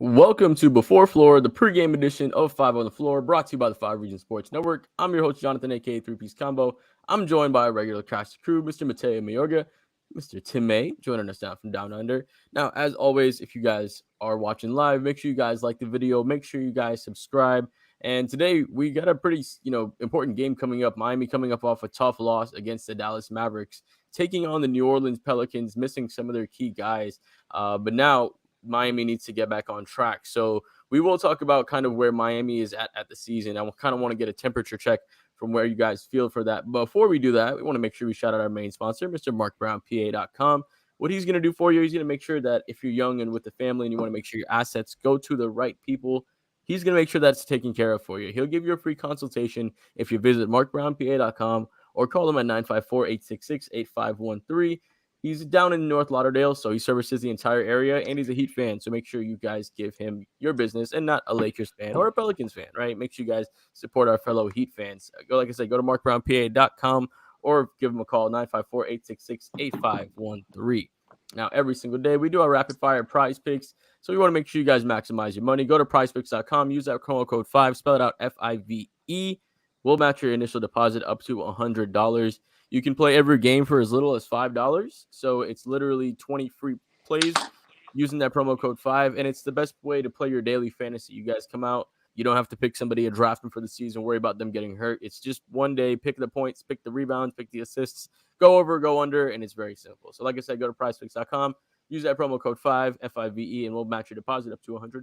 Welcome to Before Floor, the pregame edition of Five on the Floor, brought to you by the Five Region Sports Network. I'm your host, Jonathan, aka Three Piece Combo. I'm joined by a regular cast crew, Mr. Mateo Mayorga, Mr. Tim May, joining us down from Down Under. Now, as always, if you guys are watching live, make sure you guys like the video, make sure you guys subscribe. And today we got a pretty, important game coming up. Miami coming up off a tough loss against the Dallas Mavericks, taking on the New Orleans Pelicans, missing some of their key guys. But now Miami needs to get back on track. So we will talk about kind of where Miami is at the season. I kind of want to get a temperature check from where you guys feel for that. Before we do that, we want to make sure we shout out our main sponsor, Mr. MarkBrownPA.com. What he's going to do for you, he's going to make sure that if you're young and with the family and you want to make sure your assets go to the right people, he's going to make sure that's taken care of for you. He'll give you a free consultation if you visit MarkBrownPA.com or call him at 954-866-8513. He's down in North Lauderdale, so he services the entire area, and he's a Heat fan. So make sure you guys give him your business and not a Lakers fan or a Pelicans fan, right? Make sure you guys support our fellow Heat fans. Like I said, go to markbrownpa.com or give him a call, 954-866-8513. Now, every single day, we do our rapid-fire prize picks, so we want to make sure you guys maximize your money. Go to prizepicks.com, use that promo code 5, spell it out F-I-V-E. We'll match your initial deposit up to $100. You can play every game for as little as $5. So it's literally 20 free plays using that promo code 5. And it's the best way to play your daily fantasy. You guys come out. You don't have to pick somebody and draft them for the season, worry about them getting hurt. It's just one day, pick the points, pick the rebounds, pick the assists, go over, go under, and it's very simple. So like I said, go to prizepicks.com, use that promo code 5, F-I-V-E, and we'll match your deposit up to $100.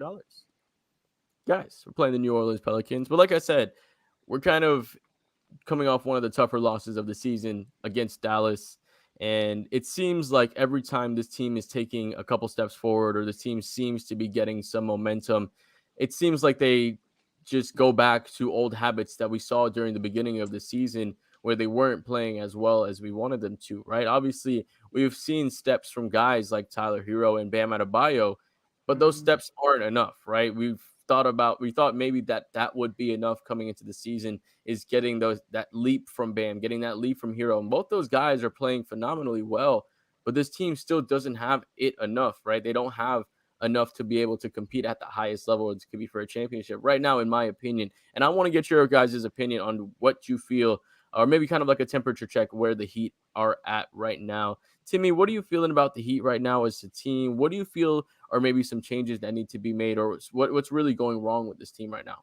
Guys, we're playing the New Orleans Pelicans. But like I said, we're kind of coming off one of the tougher losses of the season against Dallas. And it seems like every time this team is taking a couple steps forward or the team seems to be getting some momentum, it seems like they just go back to old habits that we saw during the beginning of the season where they weren't playing as well as we wanted them to, right? Obviously, we've seen steps from guys like Tyler Hero and Bam Adebayo, but those steps aren't enough, right? We thought maybe that would be enough coming into the season, is getting that leap from Bam, getting that leap from Hero. And both those guys are playing phenomenally well, but this team still doesn't have it enough, right? They don't have enough to be able to compete at the highest level. It could be for a championship right now, in my opinion. And I want to get your guys' opinion on what you feel, or maybe kind of like a temperature check where the Heat are at right now. Timmy, what are you feeling about the Heat right now as a team? What do you feel are maybe some changes that need to be made, or what's really going wrong with this team right now?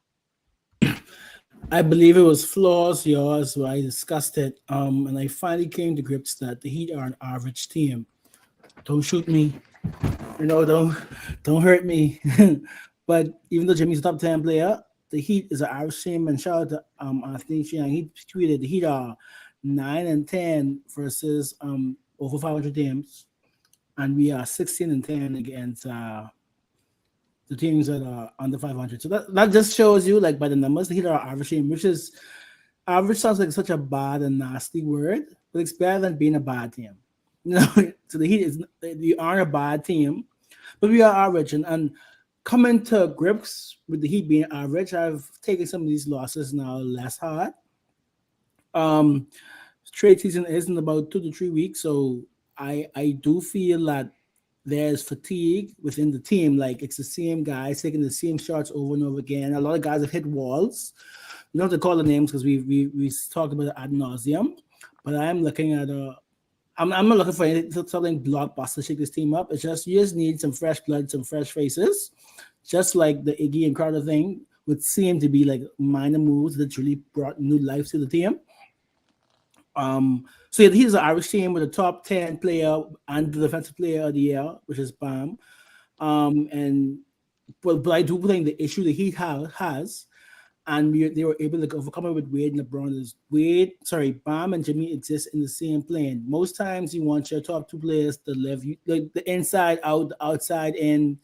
I believe it was flaws, yours, where I discussed it. And I finally came to grips that the Heat are an average team. Don't shoot me. Don't hurt me. But even though Jimmy's a top 10 player, the Heat is an average team. And shout out to Anthony Chiang. He tweeted the Heat are 9-10 versus over 500 teams. And we are 16-10 against the teams that are under 500. So that just shows you, like, by the numbers, the Heat are average team, which is, average sounds like such a bad and nasty word, but it's better than being a bad team. So the Heat we aren't a bad team, but we are average. And coming to grips with the Heat being average, I've taken some of these losses now less hard. Trade season is in about 2 to 3 weeks, so I do feel that there's fatigue within the team. Like, it's the same guys taking the same shots over and over again. A lot of guys have hit walls. You don't have to call the names because we talked about it ad nauseum. But I'm looking at I'm not looking for something blockbuster to shake this team up. It's just, you just need some fresh blood, some fresh faces. Just like the Iggy and Crowder thing would seem to be like minor moves that really brought new life to the team. So yeah, he's an Irish team with a top 10 player and the defensive player of the year, which is Bam. But I do think the issue the Heat has, and they were able to overcome it with Wade and LeBron, is Bam and Jimmy exist in the same plane. Most times you want your top two players to live like the inside out, the outside in,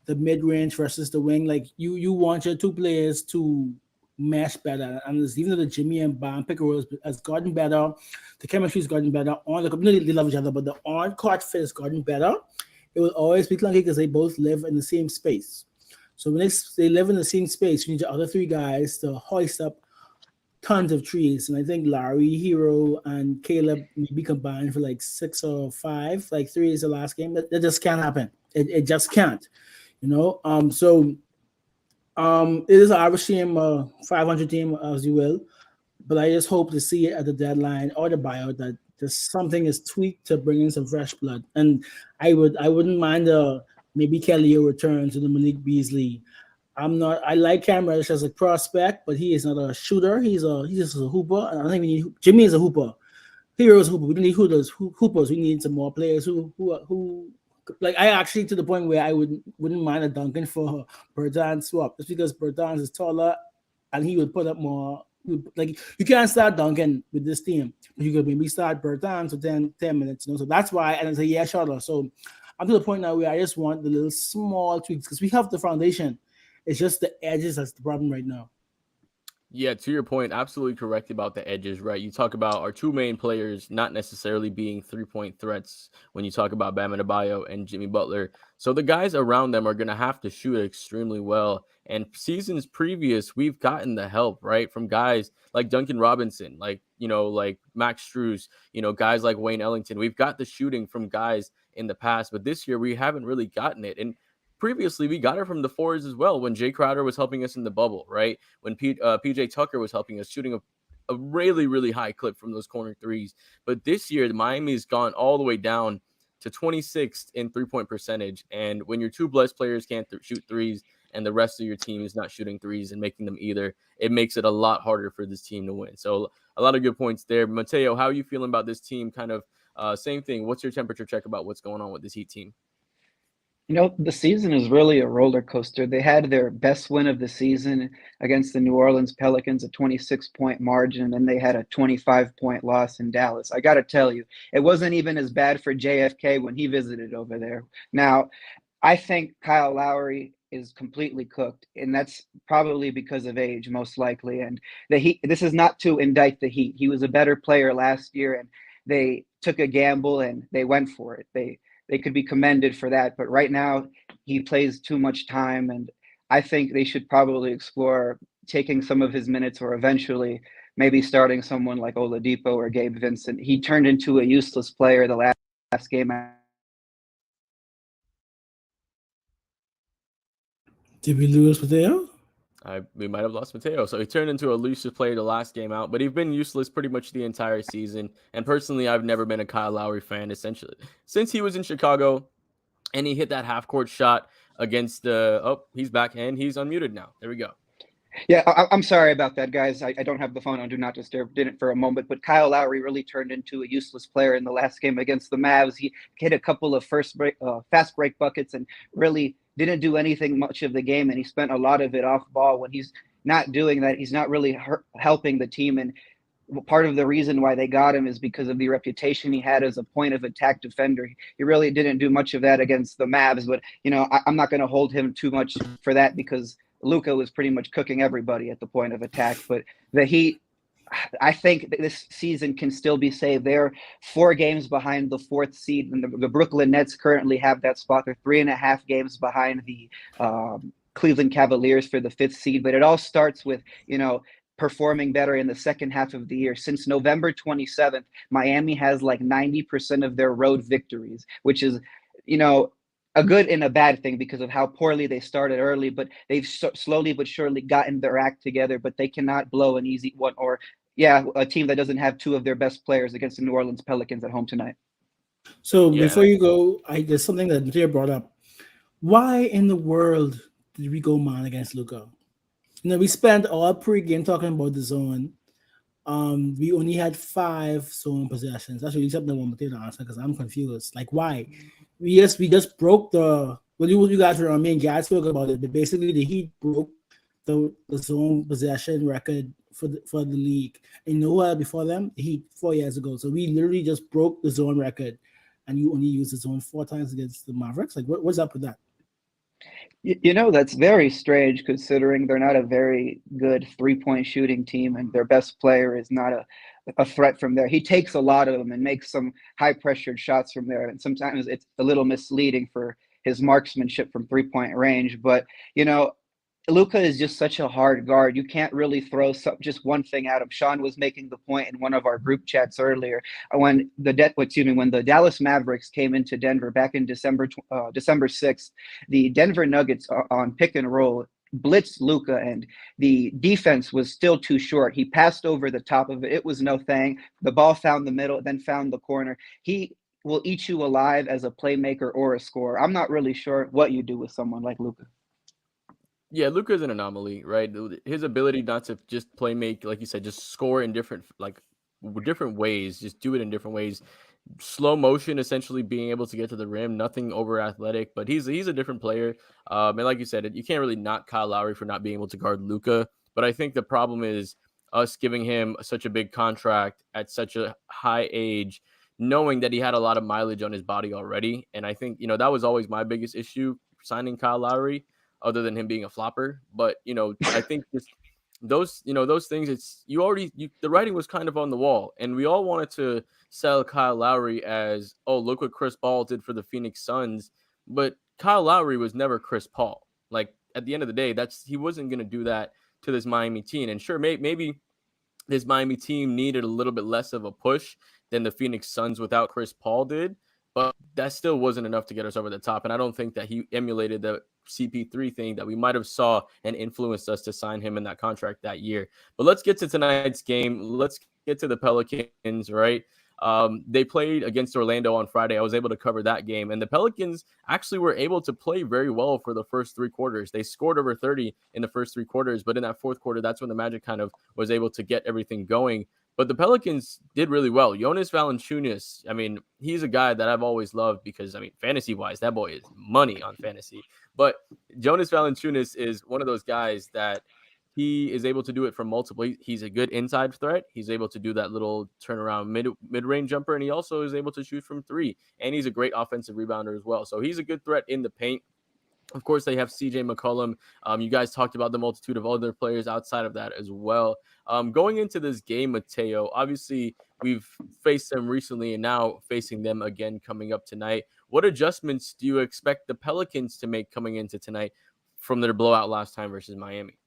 the mid-range versus the wing. Like, you want your two players to mesh better, and even though the Jimmy and Bam pick and roll has gotten better, the chemistry has gotten better. They love each other, but the on-court fit has gotten better. It will always be clunky because they both live in the same space. So when they live in the same space, you need your other three guys to hoist up tons of trees. And I think Lowry, Hero, and Caleb maybe combined for like 6 or 5, like 3 is the last game. That just can't happen. It just can't. So it is an average team, 500 team as you will, but I just hope to see it at the deadline or the buyout that just something is tweaked to bring in some fresh blood. And I wouldn't mind maybe Kelly return to the Malik Beasley. I like Cam Reddish as a prospect, but he is not a shooter. He's just a hooper. And I think we need Jimmy is a hooper. Heroes hooper. We don't need hoopers. We need some more players who like I actually to the point where I wouldn't mind a Duncan for Bertan swap just because Bertan is taller and he would put up more. Like you can't start Duncan with this team, but you could maybe start Bertan for 10 minutes. So that's why, and it's a year shorter. So I'm to the point now where I just want the little small tweaks because we have the foundation. It's just the edges that's the problem right now. Yeah, to your point, absolutely correct about the edges, right? You talk about our two main players not necessarily being 3-point threats when you talk about Bam Adebayo and Jimmy Butler. So the guys around them are going to have to shoot extremely well. And seasons previous, we've gotten the help, right, from guys like Duncan Robinson, like Max Strus, guys like Wayne Ellington. We've got the shooting from guys in the past, but this year we haven't really gotten it. And previously, we got it from the fours as well when Jay Crowder was helping us in the bubble, right? When PJ Tucker was helping us, shooting a really, really high clip from those corner threes. But this year, Miami's gone all the way down to 26th in 3-point percentage. And when your two blessed players can't shoot threes and the rest of your team is not shooting threes and making them either, it makes it a lot harder for this team to win. So a lot of good points there. Mateo, how are you feeling about this team? Kind of same thing. What's your temperature check about what's going on with this Heat team? The season is really a roller coaster. They had their best win of the season against the New Orleans Pelicans, a 26-point margin, and they had a 25-point loss in Dallas. I got to tell you, it wasn't even as bad for JFK when he visited over there. Now, I think Kyle Lowry is completely cooked, and that's probably because of age, most likely. And the Heat, this is not to indict the Heat. He was a better player last year, and they took a gamble and they went for it. They could be commended for that. But right now, he plays too much time, and I think they should probably explore taking some of his minutes or eventually maybe starting someone like Oladipo or Gabe Vincent. He turned into a useless player the last game. Did we lose Mateo? We might have lost Mateo. So he turned into a elusive player the last game out, but he's been useless pretty much the entire season. And personally, I've never been a Kyle Lowry fan, essentially. Since he was in Chicago and he hit that half-court shot against he's back and he's unmuted now. There we go. Yeah, I'm sorry about that, guys. I don't have the phone on Do Not Disturb. Did it for a moment, but Kyle Lowry really turned into a useless player in the last game against the Mavs. He hit a couple of fast break buckets and really didn't do anything much of the game, and he spent a lot of it off ball. When he's not doing that, he's not really helping the team. And part of the reason why they got him is because of the reputation he had as a point of attack defender. He really didn't do much of that against the Mavs, but I'm not going to hold him too much for that because Luka was pretty much cooking everybody at the point of attack. But the Heat, I think this season can still be saved. They're 4 games behind the 4th seed, and the Brooklyn Nets currently have that spot. They're 3.5 games behind the Cleveland Cavaliers for the 5th seed. But it all starts with, performing better in the second half of the year. Since November 27th, Miami has like 90% of their road victories, which is, a good and a bad thing because of how poorly they started early, but they've slowly but surely gotten their act together, but they cannot blow an easy one or a team that doesn't have 2 of their best players against the New Orleans Pelicans at home tonight. So before you go, there's something that Mateo brought up. Why in the world did we go man against Luka? We spent all pregame talking about the zone. We only had 5 zone possessions. That's really something I want Mateo to answer because I'm confused. Like why? We just broke the. Well, you guys were on me and guys spoke about it, but basically the Heat broke the zone possession record for the league. And you know what? Before them, the Heat 4 years ago. So we literally just broke the zone record, and you only used the zone 4 times against the Mavericks. Like what's up with that? That's very strange considering they're not a very good 3-point shooting team, and their best player is not a threat from there. He takes a lot of them and makes some high-pressured shots from there, and sometimes it's a little misleading for his marksmanship from 3-point range. But, Luka is just such a hard guard. You can't really throw just one thing at him. Sean was making the point in one of our group chats earlier when when the Dallas Mavericks came into Denver back in December 6th. The Denver Nuggets on pick and roll blitzed Luka, and the defense was still too short. He passed over the top of it. It was no thing. The ball found the middle, then found the corner. He will eat you alive as a playmaker or a scorer. I'm not really sure what you do with someone like Luka. Yeah, Luka's an anomaly, right? His ability not to just play make, like you said, just score in different ways, just do it in different ways. Slow motion, essentially being able to get to the rim, nothing over athletic, but he's a different player. And like you said, you can't really knock Kyle Lowry for not being able to guard Luka. But I think the problem is us giving him such a big contract at such a high age, knowing that he had a lot of mileage on his body already. And I think, that was always my biggest issue signing Kyle Lowry, other than him being a flopper. But, I think just those things, the writing was kind of on the wall, and we all wanted to sell Kyle Lowry as, oh, look what Chris Paul did for the Phoenix Suns. But Kyle Lowry was never Chris Paul. Like, at the end of the day, he wasn't going to do that to this Miami team. And sure, maybe this Miami team needed a little bit less of a push than the Phoenix Suns without Chris Paul did, but that still wasn't enough to get us over the top. And I don't think that he emulated the CP3 thing that we might have saw and influenced us to sign him in that contract that year. But let's get to tonight's game. Let's get to the Pelicans, right? They played against Orlando on Friday. I was able to cover that game, and the Pelicans actually were able to play very well for the first three quarters. They scored over 30 in the first three quarters, but in that fourth quarter, that's when the Magic kind of was able to get everything going. But the Pelicans did really well. Jonas Valanciunas, I mean, he's a guy that I've always loved because, fantasy-wise, that boy is money on fantasy. But Jonas Valanciunas is one of those guys that he is able to do it from multiple. He's a good inside threat. He's able to do that little turnaround mid-range jumper, and he also is able to shoot from three. And he's a great offensive rebounder as well. So he's a good threat in the paint. Of course, they have CJ McCollum. You guys talked about the multitude of other players outside of that as well. Going into this game, Mateo, obviously we've faced them recently and now facing them again coming up tonight. What adjustments do you expect the Pelicans to make coming into tonight from their blowout last time versus Miami?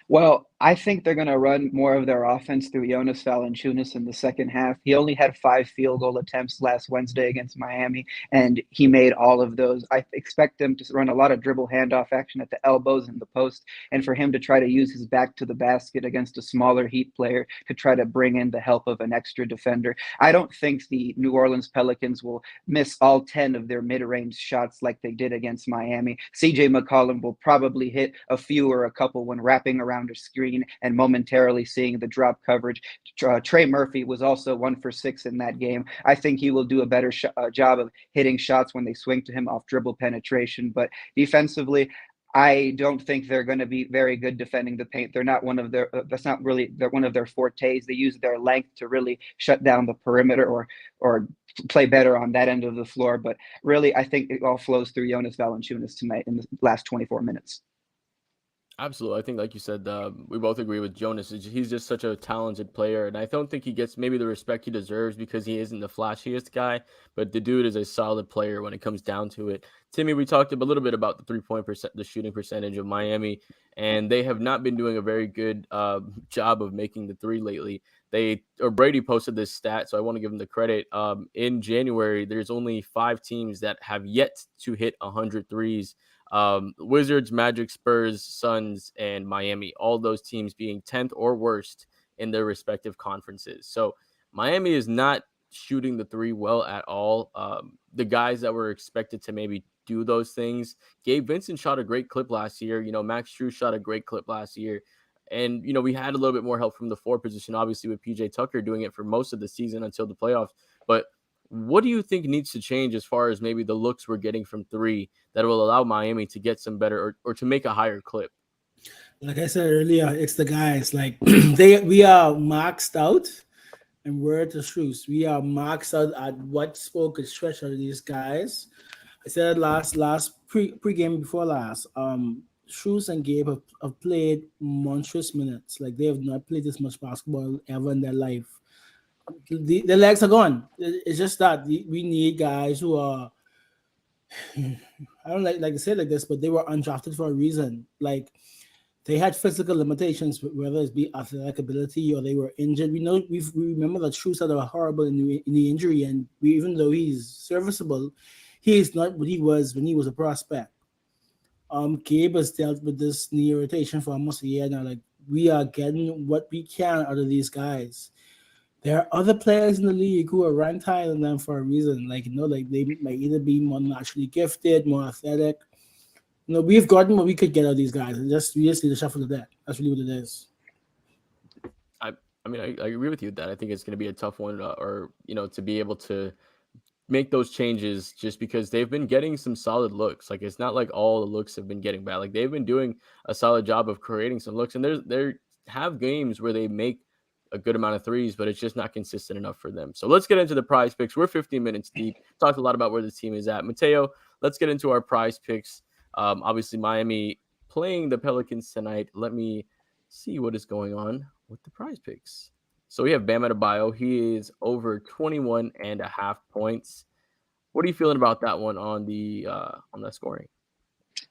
Well, I think they're going to run more of their offense through Jonas Valanciunas in the second half. He only had 5 field goal attempts last Wednesday against Miami, and he made all of those. I expect them to run a lot of dribble handoff action at the elbows and the post, and for him to try to use his back to the basket against a smaller Heat player to try to bring in the help of an extra defender. I don't think the New Orleans Pelicans will miss all 10 of their mid-range shots like they did against Miami. CJ McCollum will probably hit a few or a couple when wrapping around a screen and momentarily seeing the drop coverage. Trey Murphy was also 1 for 6 in that game. I think he will do a better job of hitting shots when they swing to him off dribble penetration. But defensively, I don't think they're going to be very good defending the paint. They're not one of their. That's not really one of their fortes. They use their length to really shut down the perimeter or play better on that end of the floor. But really, I think it all flows through Jonas Valanciunas tonight in the last 24 minutes. Absolutely. I think, like you said, we both agree with Jonas. He's just such a talented player, and I don't think he gets maybe the respect he deserves because he isn't the flashiest guy, but the dude is a solid player when it comes down to it. Timmy, we talked a little bit about the 3-point the shooting percentage of Miami, and they have not been doing a very good job of making the three lately. Brady posted this stat, so I want to give him the credit. In January, there's only 5 teams that have yet to hit 100 threes. Wizards, Magic, Spurs, Suns, and Miami, all those teams being 10th or worst in their respective conferences. So Miami is not shooting the three well at all. The guys that were expected to maybe do those things, Gabe Vincent shot a great clip last year. Max Strus shot a great clip last year. And, we had a little bit more help from the 4 position, obviously with PJ Tucker doing it for most of the season until the playoffs. But what do you think needs to change as far as maybe the looks we're getting from 3 that will allow Miami to get some better or to make a higher clip? Like I said earlier, it's the guys. Like we are maxed out, and we're the Strus. We are maxed out at what spoke could stretch out of these guys. I said last pre-game before last. Strus and Gabe have played monstrous minutes. Like they have not played this much basketball ever in their life. The legs are gone. It's just that we need guys who are I don't like to say it like this, but they were undrafted for a reason. Like they had physical limitations, whether it be athletic ability or they were injured. We remember the truths that are horrible in the injury, and even though he's serviceable, he is not what he was when he was a prospect. Gabe has dealt with this knee irritation for almost a year now. Like we are getting what we can out of these guys. There are other players in the league who are ranked higher than them for a reason. Like like they might either be more naturally gifted, more athletic. We've gotten what we could get out of these guys, and we just need to shuffle the deck. That's really what it is. I mean, I agree with you that I think it's going to be a tough one, or to be able to make those changes just because they've been getting some solid looks. Like it's not like all the looks have been getting bad. Like they've been doing a solid job of creating some looks, and there have games where they make a good amount of threes, but it's just not consistent enough for them. So let's get into the prize picks. We're 15 minutes deep. Talked a lot about where the team is at. Mateo, let's get into our prize picks. Obviously Miami playing the Pelicans tonight. Let me see what is going on with the prize picks. So we have Bam Adebayo. He is over 21.5 points. What are you feeling about that one on that scoring?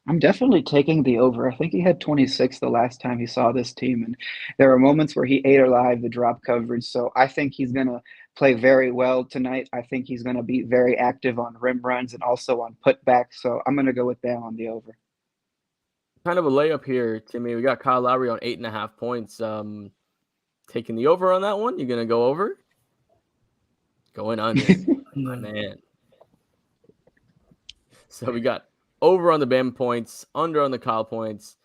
I'm definitely taking the over. I think he had 26 the last time he saw this team, and there were moments where he ate alive the drop coverage. So I think he's going to play very well tonight. I think he's going to be very active on rim runs and also on putbacks. So I'm going to go with Bam on the over. Kind of a layup here, Timmy. We got Kyle Lowry on 8.5 points. Taking the over on that one. You're going to go over? Going under. My man. So we got over on the Bam points, under on the Kyle points.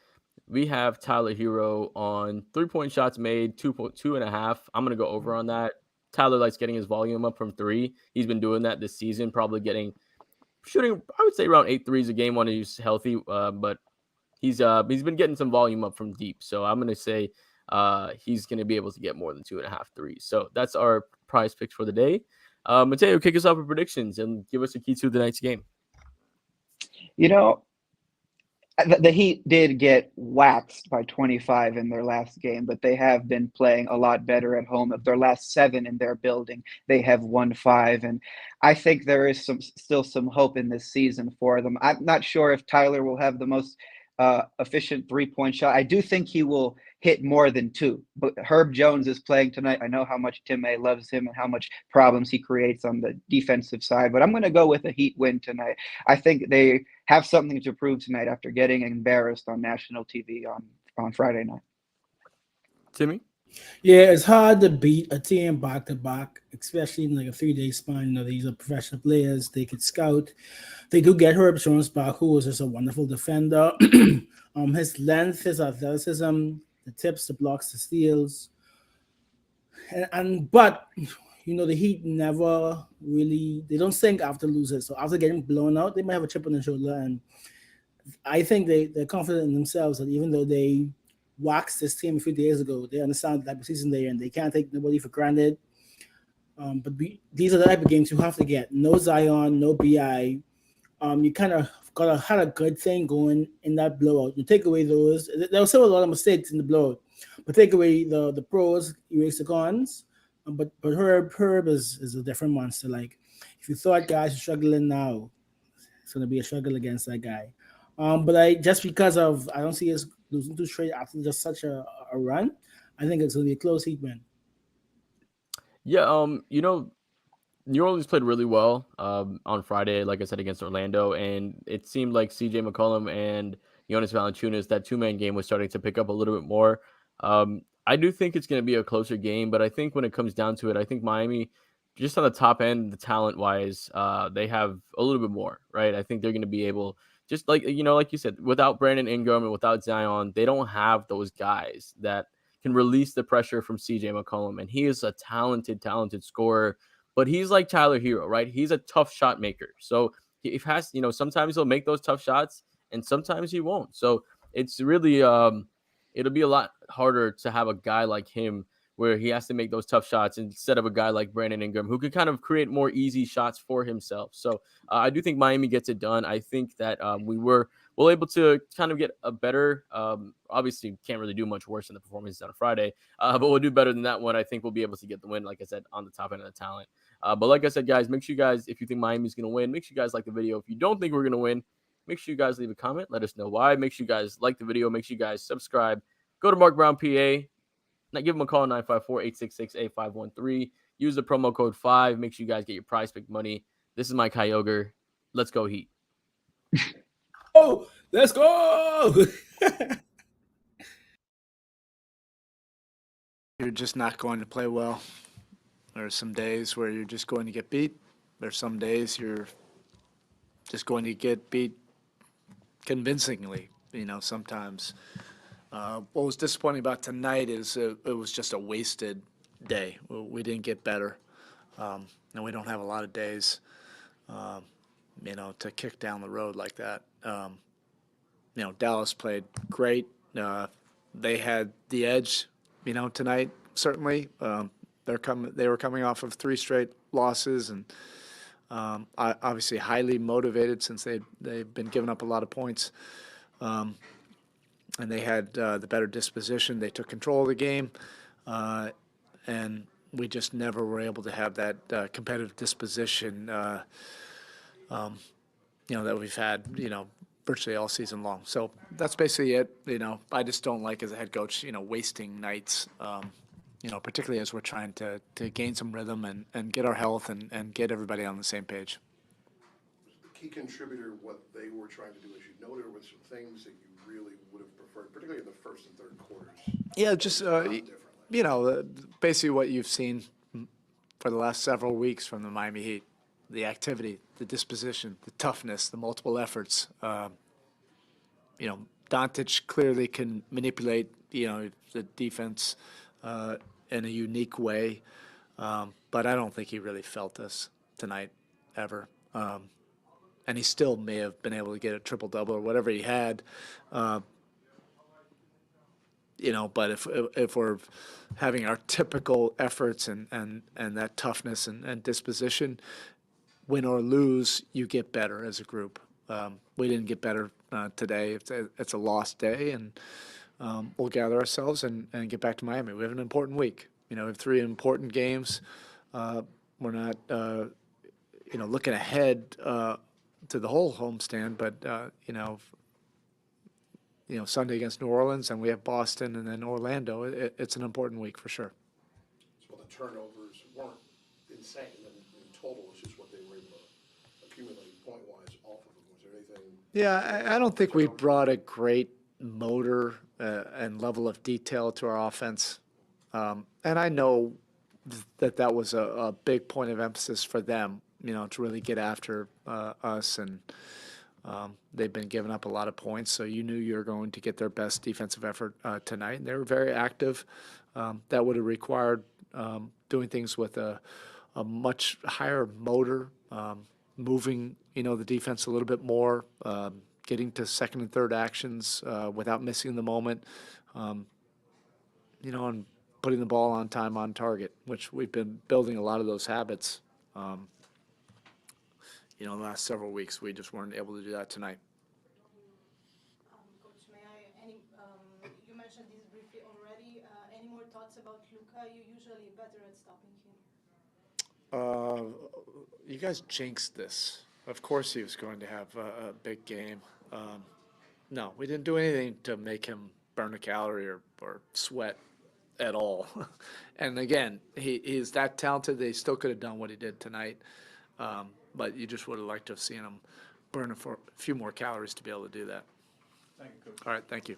We have Tyler Hero on 3-point shots made, 2.5. I'm going to go over on that. Tyler likes getting his volume up from 3. He's been doing that this season, probably shooting, I would say around 8 threes a game when he's healthy. But he's been getting some volume up from deep. So I'm going to say he's going to be able to get more than 2.5 threes. So that's our prize picks for the day. Mateo, kick us off with predictions and give us a key to the night's game. The Heat did get waxed by 25 in their last game, but they have been playing a lot better at home. Of their last 7 in their building, they have won 5. And I think there is still some hope in this season for them. I'm not sure if Tyler will have the most efficient 3-point shot. I do think he will hit more than 2. But Herb Jones is playing tonight. I know how much Tim A loves him and how much problems he creates on the defensive side. But I'm going to go with a Heat win tonight. I think they have something to prove tonight after getting embarrassed on national TV on Friday night. Timmy? Yeah, it's hard to beat a team back to back, especially in like a 3-day span. These are professional players. They could scout. They do get Herb Jones back, who is just a wonderful defender. His length, his athleticism, the tips, the blocks, the steals. But the Heat never really, they don't sink after losing. So after getting blown out, they might have a chip on their shoulder. And I think they're confident in themselves that even though they waxed this team a few days ago, they understand the type of season they're in. They can't take nobody for granted. But these are the type of games you have to get. No Zion, no BI. You kind of had a good thing going in that blowout. You take away those. There were still a lot of mistakes in the blowout. But take away the pros, erase the cons. But Herb is a different monster. Like, if you thought guys are struggling now, it's going to be a struggle against that guy. But just because I don't see us losing 2 straight after just such a run, I think it's going to be a close Heat win. Yeah, New Orleans played really well on Friday, like I said, against Orlando, and it seemed like CJ McCollum and Jonas Valanciunas, that 2-man game was starting to pick up a little bit more. I do think it's going to be a closer game, but I think when it comes down to it, I think Miami, just on the top end, the talent-wise, they have a little bit more, right? I think they're going to be able, just like you said, without Brandon Ingram and without Zion, they don't have those guys that can release the pressure from CJ McCollum, and he is a talented scorer. But he's like Tyler Hero, right? He's a tough shot maker. So he has, sometimes he'll make those tough shots and sometimes he won't. So it's really, it'll be a lot harder to have a guy like him where he has to make those tough shots instead of a guy like Brandon Ingram who could kind of create more easy shots for himself. So I do think Miami gets it done. I think that we'll we're able to kind of get a better, obviously can't really do much worse than the performances on a Friday, but we'll do better than that one. I think we'll be able to get the win, like I said, on the top end of the talent. But like I said, guys, make sure you guys, if you think Miami's going to win, make sure you guys like the video. If you don't think we're going to win, make sure you guys leave a comment. Let us know why. Make sure you guys like the video. Make sure you guys subscribe. Go to Mark Brown PA. Now give him a call, 954-866-8513. Use the promo code 5. Make sure you guys get your prize pick money. This is Mike Hyoger. Let's go Heat. Oh, let's go! You're just not going to play well. There are some days where you're just going to get beat. There's some days you're just going to get beat convincingly, sometimes. What was disappointing about tonight is it was just a wasted day. We didn't get better. And we don't have a lot of days, to kick down the road like that. Dallas played great. They had the edge, tonight, certainly. They were coming off of 3 straight losses and obviously highly motivated since they've been giving up a lot of points. And they had the better disposition. They took control of the game. And we just never were able to have that competitive disposition, that we've had, virtually all season long. So that's basically it. I just don't like, as a head coach, wasting nights, particularly as we're trying to gain some rhythm and get our health and get everybody on the same page. The key contributor, what they were trying to do, as you know, there were some things that you really would have preferred, particularly in the first and third quarters. Yeah, just, basically what you've seen for the last several weeks from the Miami Heat. The activity, the disposition, the toughness, the multiple efforts. Doncic clearly can manipulate, the defense in a unique way, but I don't think he really felt us tonight ever. And he still may have been able to get a triple-double or whatever he had. But if we're having our typical efforts and that toughness and disposition, win or lose, you get better as a group. We didn't get better today. It's a lost day, and we'll gather ourselves and get back to Miami. We have an important week. We have 3 important games. We're not, looking ahead to the whole homestand, but Sunday against New Orleans, and we have Boston, and then Orlando. It's an important week for sure. So the turnovers weren't insane in total. It's just what they were able to accumulate point-wise off of them. Was there anything? Yeah, I don't think we brought a great motor and level of detail to our offense. And I know that was a big point of emphasis for them, to really get after us. And they've been giving up a lot of points, so you knew you were going to get their best defensive effort tonight. And they were very active. That would have required doing things with a much higher motor, moving, the defense a little bit more, getting to second and third actions without missing the moment, and putting the ball on time, on target, which we've been building a lot of those habits. The last several weeks, we just weren't able to do that tonight. Coach, you mentioned this briefly already. Any more thoughts about Luka? You're usually better at stopping him. You guys jinxed this. Of course he was going to have a big game. No, we didn't do anything to make him burn a calorie or sweat at all. And again, he's that talented that he still could have done what he did tonight. But you just would have liked to have seen him burn a few more calories to be able to do that. Thank you, Coach. All right, thank you.